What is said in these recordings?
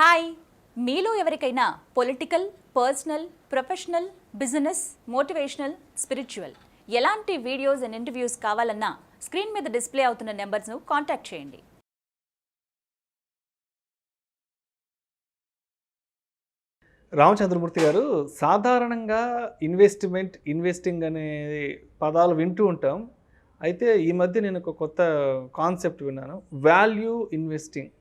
Hi, మీలో ఎవరికైనా political, personal, professional, business, motivational, spiritual ఎలాంటి వీడియోస్ అండ్ ఇంటర్వ్యూస్ కావాలన్నా స్క్రీన్ మీద డిస్ప్లే అవుతున్న నెంబర్స్ను కాంటాక్ట్ చేయండి. రామచంద్రమూర్తి గారు, సాధారణంగా ఇన్వెస్టింగ్ అనే పదాలు వింటూ ఉంటాం. అయితే ఈ మధ్య నేను ఒక కొత్త కాన్సెప్ట్ విన్నాను. Value investing.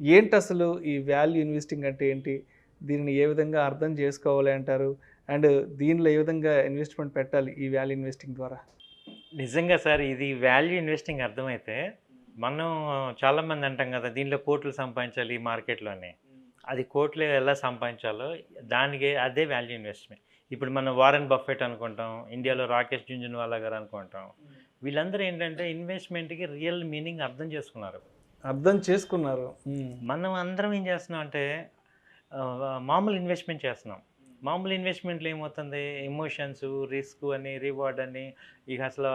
ఏంటి అసలు ఈ వాల్యూ ఇన్వెస్టింగ్ అంటే ఏంటి? దీనిని ఏ విధంగా అర్థం చేసుకోవాలి అంటారు? అండ్ దీనిలో ఏ విధంగా ఇన్వెస్ట్మెంట్ పెట్టాలి ఈ వాల్యూ ఇన్వెస్టింగ్ ద్వారా? నిజంగా సార్, ఇది వాల్యూ ఇన్వెస్టింగ్ అర్థమైతే మనం చాలామంది అంటాం కదా, దీనిలో కోట్లు సంపాదించాలి ఈ మార్కెట్లోనే. అది కోట్లు ఎలా సంపాదించాలో దానికి అదే వాల్యూ ఇన్వెస్ట్మెంట్. ఇప్పుడు మనం వారెన్ బఫెట్ అనుకుంటాం, ఇండియాలో రాకేష్ జుంజున్వాలా గారు అనుకుంటాం. వీళ్ళందరూ ఏంటంటే ఇన్వెస్ట్మెంట్కి రియల్ మీనింగ్ అర్థం చేసుకున్నారు. మనం అందరం ఏం చేస్తున్నాం అంటే మామూలు ఇన్వెస్ట్మెంట్ చేస్తున్నాం. మామూలు ఇన్వెస్ట్మెంట్లో ఏమవుతుంది, ఎమోషన్స్, రిస్క్ అని, రివార్డ్ అని, ఇక అసలు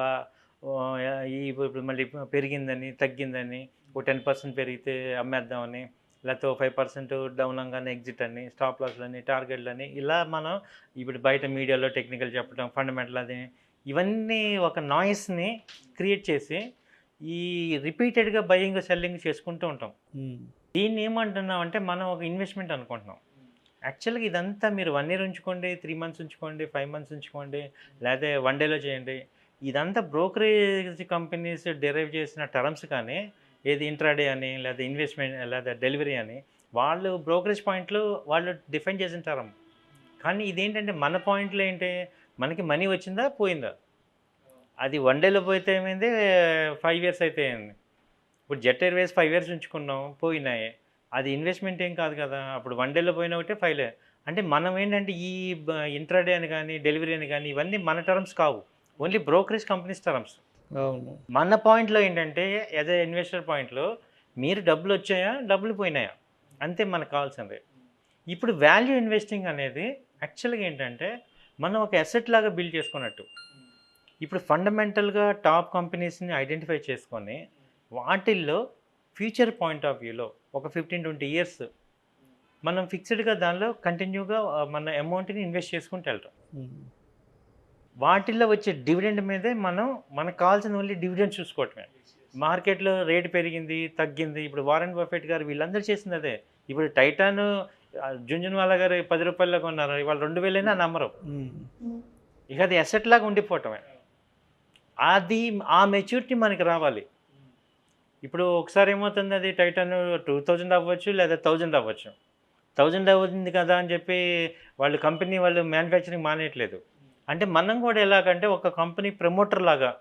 ఇప్పుడు మళ్ళీ పెరిగిందని తగ్గిందని, ఒక 10% పెరిగితే అమ్మేద్దామని, లేకపోతే 5% డౌన్ అవగానే ఎగ్జిట్ అని, స్టాప్ లాస్లని, టార్గెట్లని, ఇలా మనం ఇప్పుడు బయట మీడియాలో టెక్నికల్ చెప్పడం, ఫండమెంటల్ అది, ఇవన్నీ ఒక నాయిస్ని క్రియేట్ చేసి ఈ రిపీటెడ్గా బయింగ్ సెల్లింగ్ చేసుకుంటూ ఉంటాం. దీన్ని ఏమంటున్నాం అంటే మనం ఒక ఇన్వెస్ట్మెంట్ అనుకుంటున్నాం. యాక్చువల్గా ఇదంతా మీరు 1 year ఉంచుకోండి, 3 months ఉంచుకోండి, 5 months ఉంచుకోండి, లేదా 1 dayలో చేయండి. ఇదంతా బ్రోకరేజ్ కంపెనీస్ డెరైవ్ చేసిన టర్మ్స్. కానీ ఏది ఇంట్రాడే అని, లేదా ఇన్వెస్ట్మెంట్, లేదా డెలివరీ అని, వాళ్ళు బ్రోకరేజ్ పాయింట్లు వాళ్ళు డిఫైన్ చేసిన టర్మ్. కానీ ఇదేంటంటే మన పాయింట్లో ఏంటి, మనకి మనీ వచ్చిందా పోయిందా. అది 1 dayలో పోతే ఏమైంది, 5 years అయితే అయింది. ఇప్పుడు జెట్ ఎయిర్వేస్ 5 years ఉంచుకున్నాం, పోయినాయి. అది ఇన్వెస్ట్మెంట్ ఏం కాదు కదా. అప్పుడు 1 dayలో పోయినా ఒకటే 5 అంటే మనం ఏంటంటే ఈ ఇంట్రాడే అని కానీ, డెలివరీ అని కానీ, ఇవన్నీ మన టర్మ్స్ కావు, ఓన్లీ బ్రోకరేజ్ కంపెనీస్ టర్మ్స్. మన పాయింట్లో ఏంటంటే యాజ్ ఎ ఇన్వెస్టర్ పాయింట్లో మీరు డబ్బులు వచ్చాయా, డబ్బులు పోయినాయా, అంతే మనకు కావాల్సింది. ఇప్పుడు వాల్యూ ఇన్వెస్టింగ్ అనేది యాక్చువల్గా ఏంటంటే మనం ఒక అసెట్ లాగా బిల్డ్ చేసుకున్నట్టు. ఇప్పుడు ఫండమెంటల్గా టాప్ కంపెనీస్ని ఐడెంటిఫై చేసుకొని వాటిల్లో ఫ్యూచర్ పాయింట్ ఆఫ్ వ్యూలో ఒక 15-20 years మనం ఫిక్స్డ్గా దానిలో కంటిన్యూగా మన అమౌంట్ని ఇన్వెస్ట్ చేసుకుంటూ వెళ్తాం. వాటిల్లో వచ్చే డివిడెండ్ మీదే మనకు కావాల్సిన ఓన్లీ డివిడెండ్ చూసుకోవటమే. మార్కెట్లో రేటు పెరిగింది తగ్గింది, ఇప్పుడు వారెన్ బఫెట్ గారు వీళ్ళందరూ చేసింది అదే. ఇప్పుడు టైటాన్ జుంజున్వాలా గారు 10 రూపాయల్లో కొన్నారు, ఇవాళ 2000 నమ్మరు. ఇక అది అసెట్ లాగా ఉండిపోవటమే. అది ఆ మెచ్యూరిటీ మనకి రావాలి. ఇప్పుడు ఒకసారి ఏమవుతుంది, అది టైటాన్ 2000 అవ్వచ్చు, లేదా 1000 అవ్వచ్చు. 1000 అవుతుంది కదా అని చెప్పి వాళ్ళు కంపెనీ వాళ్ళు మ్యానుఫ్యాక్చరింగ్ మానేయట్లేదు. అంటే మనం కూడా ఎలాగంటే ఒక కంపెనీ ప్రమోటర్ లాగా,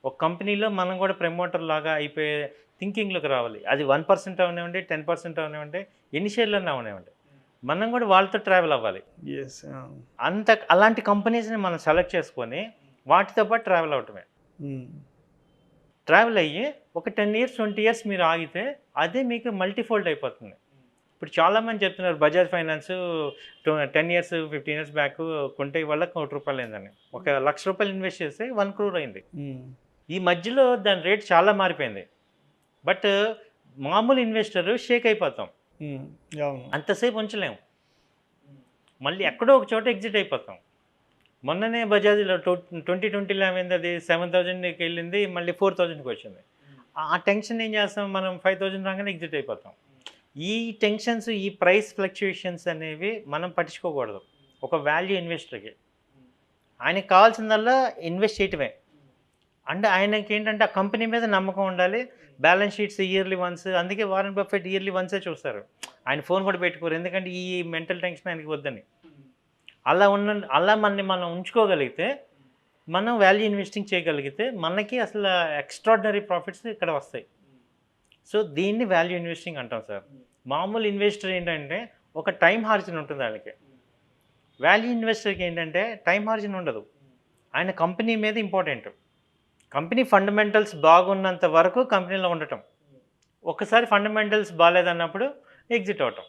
ఒక కంపెనీలో మనం కూడా ప్రమోటర్ లాగా అయిపోయే థింకింగ్లోకి రావాలి. అది 1% అవనివ్వండి, 10% అవనివ్వండి, ఎన్ని షేర్లన్నా అవనివ్వండి, మనం కూడా వాళ్ళతో ట్రావెల్ అవ్వాలి. అలాంటి కంపెనీస్ని మనం సెలెక్ట్ చేసుకొని వాటితో పాటు ట్రావెల్ అవటమే. ట్రావెల్ అయ్యి ఒక 10 years 20 years మీరు ఆగితే అదే మీకు మల్టీఫోల్డ్ అయిపోతుంది. ఇప్పుడు చాలామంది చెప్తున్నారు Bajaj finance 10 years 15 years back కొంటే వాళ్ళ ₹1,00,00,000 అయిందని. ₹1,00,000 ఇన్వెస్ట్ చేస్తే 1 crore అయింది. ఈ మధ్యలో దాని రేట్ చాలా మారిపోయింది. బట్ మామూలు ఇన్వెస్టర్ షేక్ అయిపోతాం, అంతసేపు ఉంచలేము, మళ్ళీ ఎక్కడో ఒక చోట ఎగ్జిట్ అయిపోతాం. మొన్ననే బజాజ్లో 2020లో ఏమైంది, అది 7,000కి వెళ్ళింది, మళ్ళీ 4,000కి వచ్చింది. ఆ టెన్షన్ ఏం చేస్తాం, మనం 5,000 రాగానే ఎగ్జిట్ అయిపోతాం. ఈ టెన్షన్స్, ఈ ప్రైస్ ఫ్లక్చుయేషన్స్ అనేవి మనం పట్టించుకోకూడదు. ఒక వాల్యూ ఇన్వెస్టర్కి ఆయనకి కావాల్సిందల్లా ఇన్వెస్ట్ చేయటమే. అంటే ఆయనకి ఏంటంటే ఆ కంపెనీ మీద నమ్మకం ఉండాలి. బ్యాలెన్స్ షీట్స్ ఇయర్లీ వన్స్, అందుకే వారెన్ బఫెట్ ఇయర్లీ వన్సే చూస్తారు. ఆయన ఫోన్ కూడా పెట్టుకోరు, ఎందుకంటే ఈ మెంటల్ టెన్షన్ ఆయనకి వద్దని. అలా మనం ఉంచుకోగలిగితే, మనం వాల్యూ ఇన్వెస్టింగ్ చేయగలిగితే మనకి అసలు ఎక్స్ట్రాడినరీ ప్రాఫిట్స్ ఇక్కడ వస్తాయి. సో దీన్ని వాల్యూ ఇన్వెస్టింగ్ అంటాం సార్. మామూలు ఇన్వెస్టర్ ఏంటంటే ఒక టైం హార్జిన్ ఉంటుంది ఆయనకి. వాల్యూ ఇన్వెస్టర్కి ఏంటంటే టైం హార్జిన్ ఉండదు, ఆయన కంపెనీ మీద ఇంపార్టెంట్. కంపెనీ ఫండమెంటల్స్ బాగున్నంత వరకు కంపెనీలో ఉండటం, ఒకసారి ఫండమెంటల్స్ బాగాలేదన్నప్పుడు ఎగ్జిట్ అవటం,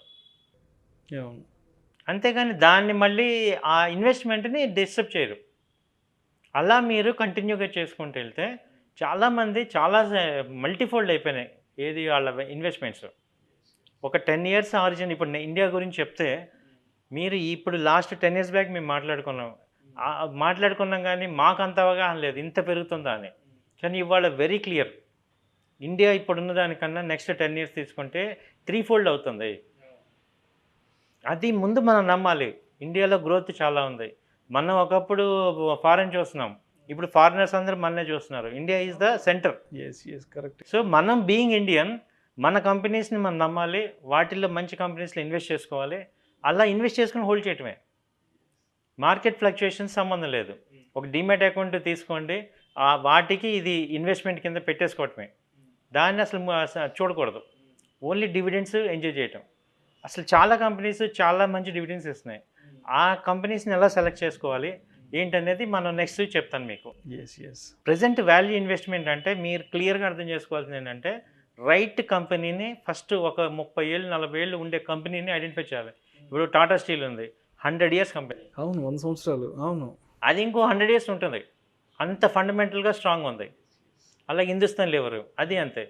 అంతేగాని దాన్ని మళ్ళీ ఆ ఇన్వెస్ట్మెంట్ని డిస్టర్బ్ చేయరు. అలా మీరు కంటిన్యూగా చేసుకుంటూ వెళ్తే చాలామంది చాలా మల్టీఫోల్డ్ అయిపోయినాయి ఏది వాళ్ళ ఇన్వెస్ట్మెంట్స్. ఒక 10 ఇయర్స్ ఆరిజిన్. ఇప్పుడు ఇండియా గురించి చెప్తే మీరు ఇప్పుడు లాస్ట్ 10 ఇయర్స్ బ్యాక్ మేము మాట్లాడుకున్నాం కానీ మాకు అంత అవగాహన లేదు ఇంత పెరుగుతుందా అని. కానీ ఇవాళ వెరీ క్లియర్, ఇండియా ఇప్పుడున్న దానికన్నా నెక్స్ట్ 10 ఇయర్స్ తీసుకుంటే 3 ఫోల్డ్ అవుతుంది. అది ముందు మనం నమ్మాలి. ఇండియాలో గ్రోత్ చాలా ఉంది. మనం ఒకప్పుడు ఫారెన్ చూస్తున్నాం, ఇప్పుడు ఫారినర్స్ అందరూ మననే చూస్తున్నారు. India is the centre. Correct. So మనం బీయింగ్ ఇండియన్, మన కంపెనీస్ని మనం నమ్మాలి, వాటిల్లో మంచి కంపెనీస్లో ఇన్వెస్ట్ చేసుకోవాలి. అలా ఇన్వెస్ట్ చేసుకుని హోల్డ్ చేయటమే. మార్కెట్ ఫ్లక్చుయేషన్స్ సంబంధం లేదు. ఒక డిమాట్ అకౌంట్ తీసుకోండి, వాటికి ఇది ఇన్వెస్ట్మెంట్ కింద పెట్టేసుకోవటమే. దాన్ని అసలు చూడకూడదు. ఓన్లీ డివిడెండ్స్ ఎంజాయ్ చేయటం. అసలు చాలా కంపెనీస్ చాలా మంచి డివిడెండ్స్ ఇస్తున్నాయి. ఆ కంపెనీస్ని ఎలా సెలెక్ట్ చేసుకోవాలి ఏంటనేది మనం నెక్స్ట్ చెప్తాను మీకు. ప్రజెంట్ వాల్యూ ఇన్వెస్ట్మెంట్ అంటే మీరు క్లియర్గా అర్థం చేసుకోవాల్సింది ఏంటంటే, రైట్ కంపెనీని ఫస్ట్ ఒక 30 ఏళ్ళు 40 ఏళ్ళు ఉండే కంపెనీని ఐడెంటిఫై చేయాలి. ఇప్పుడు టాటా స్టీల్ ఉంది, 100 ఇయర్స్ కంపెనీ. అవును, 100 సంవత్సరాలు. అవును, అది ఇంకో 100 ఇయర్స్ ఉంటుంది. అంత ఫండమెంటల్గా స్ట్రాంగ్ ఉంది. అలాగే హిందుస్థాన్ లివర్ అది అంతే.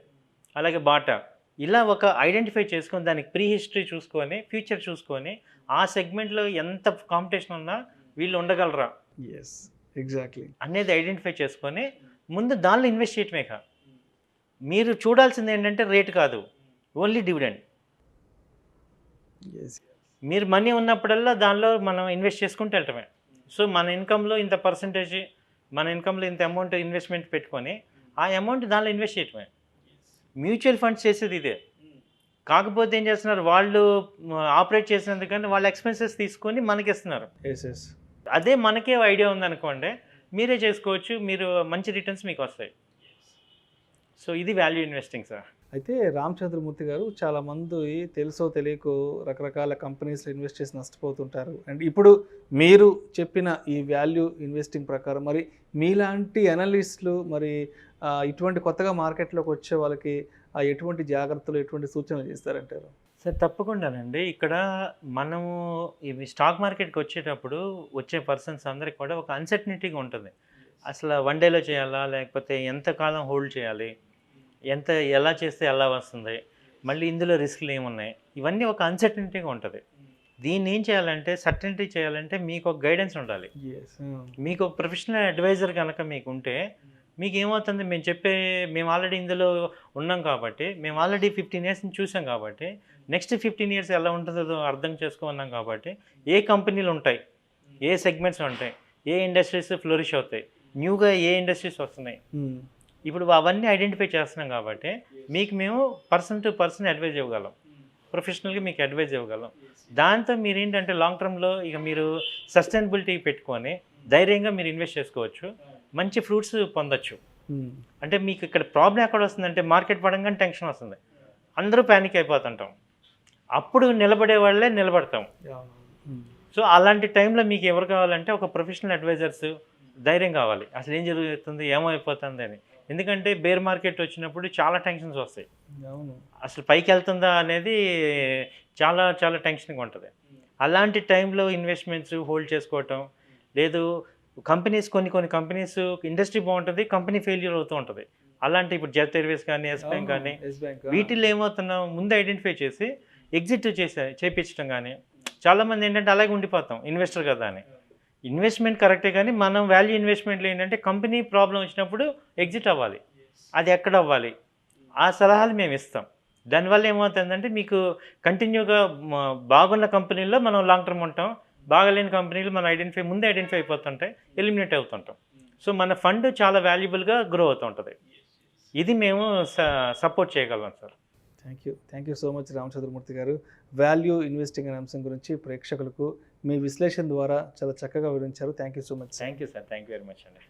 అలాగే బాటా. ఇలా ఒక ఐడెంటిఫై చేసుకొని దానికి ప్రీ హిస్టరీ చూసుకొని ఫ్యూచర్ చూసుకొని ఆ సెగ్మెంట్లో ఎంత కాంపిటీషన్ ఉన్నా వీళ్ళు ఉండగలరా ఎగ్జాక్ట్లీ అనేది ఐడెంటిఫై చేసుకొని ముందు దానిలో ఇన్వెస్ట్ చేయటమే కాదు. మీరు చూడాల్సింది ఏంటంటే రేట్ కాదు, ఓన్లీ డివిడెండ్. మీరు మనీ ఉన్నప్పుడల్లా దానిలో మనం ఇన్వెస్ట్ చేసుకుంటూ వెళ్ళటమే. సో మన ఇన్కంలో ఇంత పర్సంటేజ్, మన ఇన్కంలో ఇంత అమౌంట్ ఇన్వెస్ట్మెంట్ పెట్టుకొని ఆ అమౌంట్ దానిలో ఇన్వెస్ట్ చేయటమే. మ్యూచువల్ ఫండ్స్ చేసేది ఇదే. కాకపోతే ఏం చేస్తున్నారు, వాళ్ళు ఆపరేట్ చేసినందుకని వాళ్ళ ఎక్స్పెన్సెస్ తీసుకొని మనకి ఇస్తున్నారు. అదే మనకే ఐడియా ఉందనుకోండి, మీరే చేసుకోవచ్చు, మీరు మంచి రిటర్న్స్ మీకు వస్తాయి. సో ఇది వాల్యూ ఇన్వెస్టింగ్ సార్. అయితే రామచంద్రమూర్తి గారు, చాలామంది తెలుసో తెలియకో రకరకాల కంపెనీస్లో ఇన్వెస్ట్ చేసి నష్టపోతుంటారు. అండ్ ఇప్పుడు మీరు చెప్పిన ఈ వాల్యూ ఇన్వెస్టింగ్ ప్రకారం మరి మీలాంటి అనలిస్టులు మరి ఇటువంటి కొత్తగా మార్కెట్లోకి వచ్చే వాళ్ళకి ఎటువంటి జాగ్రత్తలు, ఎటువంటి సూచనలు చేస్తారంటారు? సార్ తప్పకుండానండి. ఇక్కడ మనము ఇవి స్టాక్ మార్కెట్కి వచ్చేటప్పుడు వచ్చే పర్సన్స్ అందరికి కూడా ఒక అన్సర్టనిటీగా ఉంటుంది. అసలు 1 డేలో చేయాలా, లేకపోతే ఎంతకాలం హోల్డ్ చేయాలి, ఎలా చేస్తే ఎలా వస్తుంది, మళ్ళీ ఇందులో రిస్క్లు ఏమున్నాయి, ఇవన్నీ ఒక అన్సర్టనిటీగా ఉంటుంది. దీన్ని ఏం చేయాలంటే, సర్టనిటీ చేయాలంటే మీకు ఒక గైడెన్స్ ఉండాలి. మీకు ఒక ప్రొఫెషనల్ అడ్వైజర్ కనుక మీకు ఉంటే మీకు ఏమవుతుంది, మేము ఆల్రెడీ ఇందులో ఉన్నాం కాబట్టి, మేము ఆల్రెడీ 15 ఇయర్స్ని చూసాం కాబట్టి, నెక్స్ట్ 15 ఇయర్స్ ఎలా ఉంటుందో అర్థం చేసుకున్నాం కాబట్టి, ఏ కంపెనీలు ఉంటాయి, ఏ సెగ్మెంట్స్ ఉంటాయి, ఏ ఇండస్ట్రీస్ ఫ్లోరిష్ అవుతాయి, న్యూగా ఏ ఇండస్ట్రీస్ వస్తున్నాయి, ఇప్పుడు అవన్నీ ఐడెంటిఫై చేస్తున్నాం కాబట్టి మీకు మేము పర్సన్ టు పర్సన్ అడ్వైజ్ ఇవ్వగలం, ప్రొఫెషనల్గా మీకు అడ్వైజ్ ఇవ్వగలం. దాంతో మీరు ఏంటంటే లాంగ్ టర్మ్లో ఇక మీరు సస్టైనబిలిటీ పెట్టుకొని ధైర్యంగా మీరు ఇన్వెస్ట్ చేసుకోవచ్చు, మంచి ఫ్రూట్స్ పొందొచ్చు. అంటే మీకు ఇక్కడ ప్రాబ్లం ఎక్కడ వస్తుందంటే, మార్కెట్ పడంగానే టెన్షన్ వస్తుంది, అందరూ ప్యానిక్ అయిపోతుంటాం, అప్పుడు నిలబడే వాళ్ళే నిలబడతాం. సో అలాంటి టైంలో మీకు ఎవరు కావాలంటే ఒక ప్రొఫెషనల్ అడ్వైజర్స్ ధైర్యం కావాలి, అసలు ఏం జరుగుతుంది, ఏమైపోతుంది అని. ఎందుకంటే బేర్ మార్కెట్ వచ్చినప్పుడు చాలా టెన్షన్స్ వస్తాయి, అసలు పైకి వెళ్తుందా అనేది చాలా చాలా టెన్షన్గా ఉంటుంది. అలాంటి టైంలో ఇన్వెస్ట్మెంట్స్ హోల్డ్ చేసుకోవటం లేదు. కంపెనీస్ కొన్ని కంపెనీస్ ఇండస్ట్రీ బాగుంటుంది, కంపెనీ ఫెయిల్యూర్ అవుతూ ఉంటుంది. అలాంటి ఇప్పుడు జెట్ ఎయిర్వేస్ కానీ, ఎస్ బ్యాంక్ కానీ, వీటిల్లో ఏమవుతున్నాం ముందు ఐడెంటిఫై చేసి ఎగ్జిట్ చేయించడం కానీ. చాలామంది ఏంటంటే అలాగే ఉండిపోతాం, ఇన్వెస్టర్ కదా అని. ఇన్వెస్ట్మెంట్ కరెక్టే, కానీ మనం వాల్యూ ఇన్వెస్ట్మెంట్లో ఏంటంటే కంపెనీ ప్రాబ్లం వచ్చినప్పుడు ఎగ్జిట్ అవ్వాలి, అది ఎక్కడ అవ్వాలి, ఆ సలహాలు మేము ఇస్తాం. దానివల్ల ఏమవుతుందంటే మీకు కంటిన్యూగా బాగున్న కంపెనీల్లో మనం లాంగ్ టర్మ్ ఉంటాం, బాగాలేని కంపెనీలు మనం ముందే ఐడెంటిఫై అయిపోతుంటాయి, ఎలిమినేట్ అవుతుంటాం. సో మన ఫండ్ చాలా వాల్యుబుల్గా గ్రో అవుతుంటుంది. ఇది మేము సపోర్ట్ చేయగలం sir. Thank you so much Ramachandramurthy garu. Value investing అనే అంశం గురించి ప్రేక్షకులకు మీ విశ్లేషణ ద్వారా చాలా చక్కగా వివరించారు. Thank you so much. Thank you sir. Thank you very much అండి.